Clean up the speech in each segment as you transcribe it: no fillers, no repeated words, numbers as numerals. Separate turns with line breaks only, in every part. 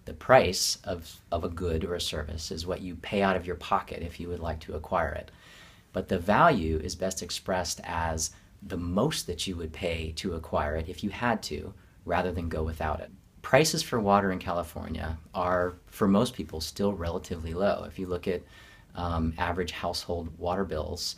The price of a good or a service is what you pay out of your pocket if you would like to acquire it. But the value is best expressed as the most that you would pay to acquire it if you had to, rather than go without it. Prices for water in California are, for most people, still relatively low. If you look at average household water bills,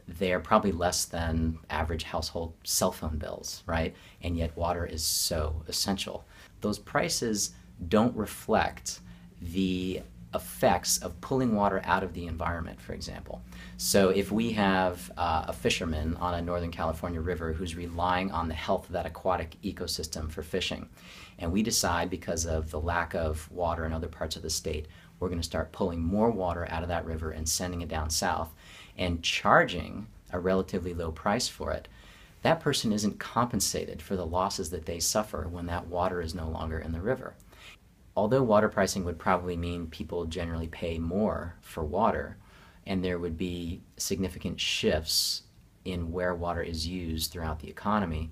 they're probably less than average household cell phone bills, right? And yet water is so essential. Those prices don't reflect the effects of pulling water out of the environment, for example. So if we have a fisherman on a Northern California river who's relying on the health of that aquatic ecosystem for fishing, and we decide because of the lack of water in other parts of the state, we're going to start pulling more water out of that river and sending it down south and charging a relatively low price for it, that person isn't compensated for the losses that they suffer when that water is no longer in the river. Although water pricing would probably mean people generally pay more for water, and there would be significant shifts in where water is used throughout the economy,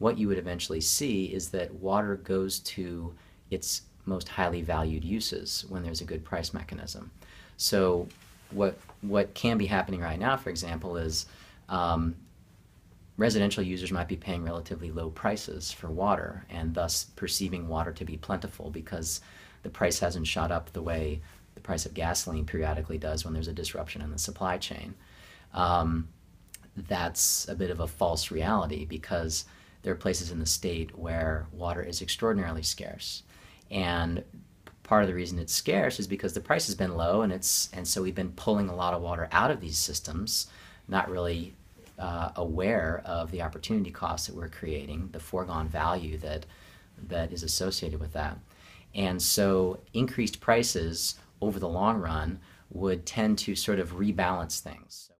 what you would eventually see is that water goes to its most highly valued uses when there's a good price mechanism. So what can be happening right now, for example, is residential users might be paying relatively low prices for water and thus perceiving water to be plentiful because the price hasn't shot up the way the price of gasoline periodically does when there's a disruption in the supply chain. That's a bit of a false reality because there are places in the state where water is extraordinarily scarce. And part of the reason it's scarce is because the price has been low and so we've been pulling a lot of water out of these systems, not really aware of the opportunity costs that we're creating, the foregone value that is associated with that. And so increased prices over the long run would tend to sort of rebalance things.